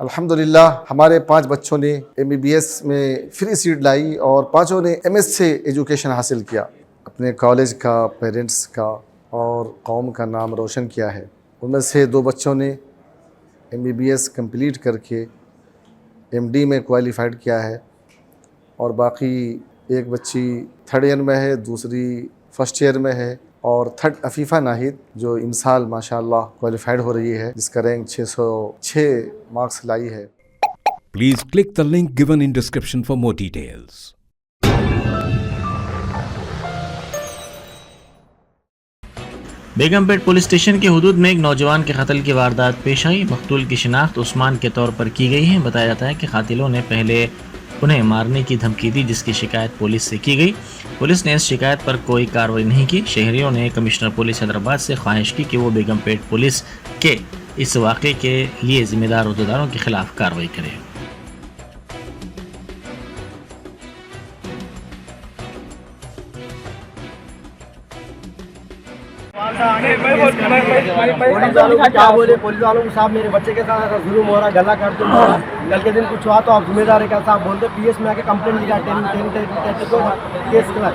अल्हम्दुलिल्लाह हमारे 5 बच्चों ने MBBS में फ्री सीट लाई और 5 ने MS से एजुकेशन हासिल किया। अपने कॉलेज का, पेरेंट्स का और कौम का नाम रोशन किया है। उनमें से 2 बच्चों ने MBBS कंप्लीट करके MD में क्वालिफाइड किया है और बाकी एक बच्ची 3rd ईयर में है, दूसरी 1st ईयर में है और 3rd अफीफ़ा नाहिद जो इमसाल माशाअल्लाह क्वालिफाइड हो रही है, जिसका रैंक 606 मार्क्स लाई है। Please click the link given in description for more details. Begumpet police station के हुदूद में एक नौजवान के कत्ल की वारदात पेश आई। मकतूल की शिनाख्त उस्मान के तौर पर की गई है। बताया जाता है कि कातिलों ने पहले उन्हें मारने की धमकी दी, जिसकी शिकायत पुलिस से की गई। पुलिस ने इस शिकायत पर कोई कार्रवाई नहीं की। शहरियों ने कमिश्नर पुलिस हैदराबाद से ख्वाहिश की कि वो बेगमपेट पुलिस के इस वाक़े के लिए ज़िम्मेदार अहदेदारों के खिलाफ कार्रवाई करें। क्या बोले पुलिस वालों को, साहब मेरे बच्चे के साथ ऐसा जुल्म हो रहा, गला काट तुम कल के दिन कुछ हुआ तो आप जिम्मेदार है क्या साहब? बोलते PS में आके कंप्लेंट लिखा 10 को केस करा।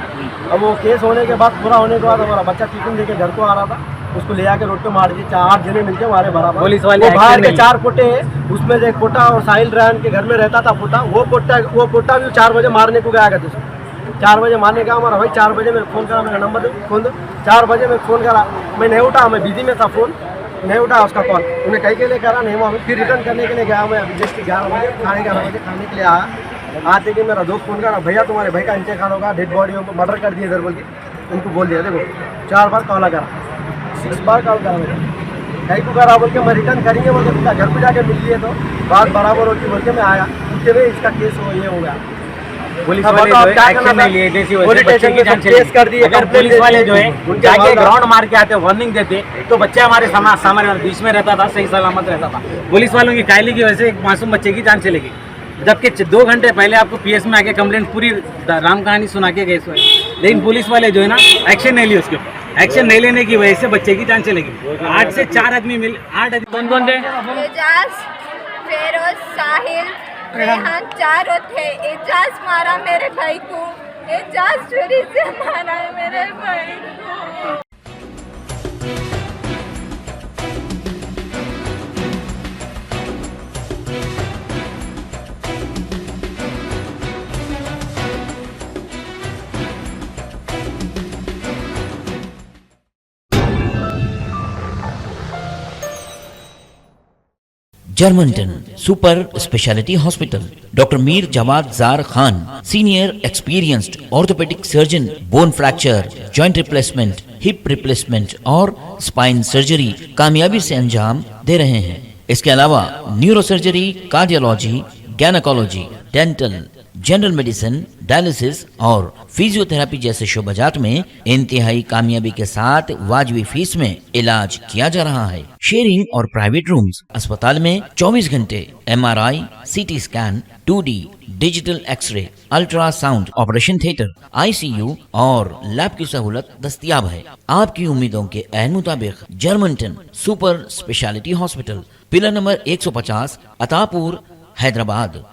अब वो केस होने के बाद, पूरा होने के बाद हमारा बच्चा टिफिन लेके घर को आ रहा था, उसको ले आके रोड पे मार दिए। 8 जने मिलके हमारे बराबर। पुलिस वाले बाहर के 4 पोटे हैं, उसमें से एक पोटा और साहिल रायन के घर में रहता था पोटा, वो पोटा भी 4 बजे मारने को गया करते। 4 बजे मारने का हमारा भाई 4 बजे मैं फ़ोन करा, मेरा नंबर फोन दो। 4 बजे मैं फ़ोन करा, मैं नहीं उठा, मैं बिजी में था, फ़ोन नहीं उठा उसका कॉल। उन्हें कहीं के लिए करा नहीं हुआ, फिर रिटर्न करने के लिए गया। मैं अभी जस्ट 11 बजे खाने के लिए आया। आते कि मेरा दोस्त फ़ोन करा, भैया तुम्हारे भाई का इंतकाल होगा, डेड बॉडी को मर्डर कर दिए इधर बोल के उनको बोल दिया। देखो 4 बार कॉल करा, 6 बार कॉल करा मेरा, कहीं को करा बोल के मैं रिटर्न करेंगे बोल के घर पर जाके मिल लिए तो बात बराबर होती बोल के मैं आया। उसके लिए इसका केस ये हो गया। पुलिस वाले जो है एक्शन नहीं लिए, जैसी वजह बच्चे की जान चली। अगर पुलिस वाले जो है जाके ग्राउंड मार के आते, वार्निंग देते, तो बच्चा हमारे सामने बीच में रहता था, सही सलामत रहता था। पुलिस वालों की कायली की वजह से एक मासूम बच्चे की जान चलेगी, जबकि 2 घंटे पहले आपको PS में आके कंप्लेंट पूरी राम कहानी सुना के गए। लेकिन पुलिस वाले जो है ना एक्शन नहीं लिए, उसके ऊपर एक्शन नहीं लेने की वजह से बच्चे की जान चलेगी। 8 से 4 आदमी मिल 8 आदमी कौन थे? फेरोज, साहिल, रेहान 4 थे। एजाज मारा मेरे भाई को, एजाज छुरी से मारा है मेरे भाई को। Germanton super speciality hospital, doctor Mir Jawad Zar Khan, senior experienced orthopaedic surgeon, bone fracture, joint replacement, hip replacement और स्पाइन सर्जरी कामयाबी से अंजाम दे रहे हैं। इसके अलावा neuro surgery, cardiology, gynaecology, dental, general medicine, dialysis और फिजियोथेरेपी जैसे शोबाजात में इंतहाई कामयाबी के साथ वाजबी फीस में इलाज किया जा रहा है। शेयरिंग और प्राइवेट रूम्स, अस्पताल में 24 घंटे MRI, CT scan, 2D digital X ray, ultrasound, operation theatre, ICU और लैब की सहूलत दस्तयाब है। आपकी उम्मीदों के ऐन मुताबिक Germanton super speciality hospital, pillar number 150, Attapur, Hyderabad.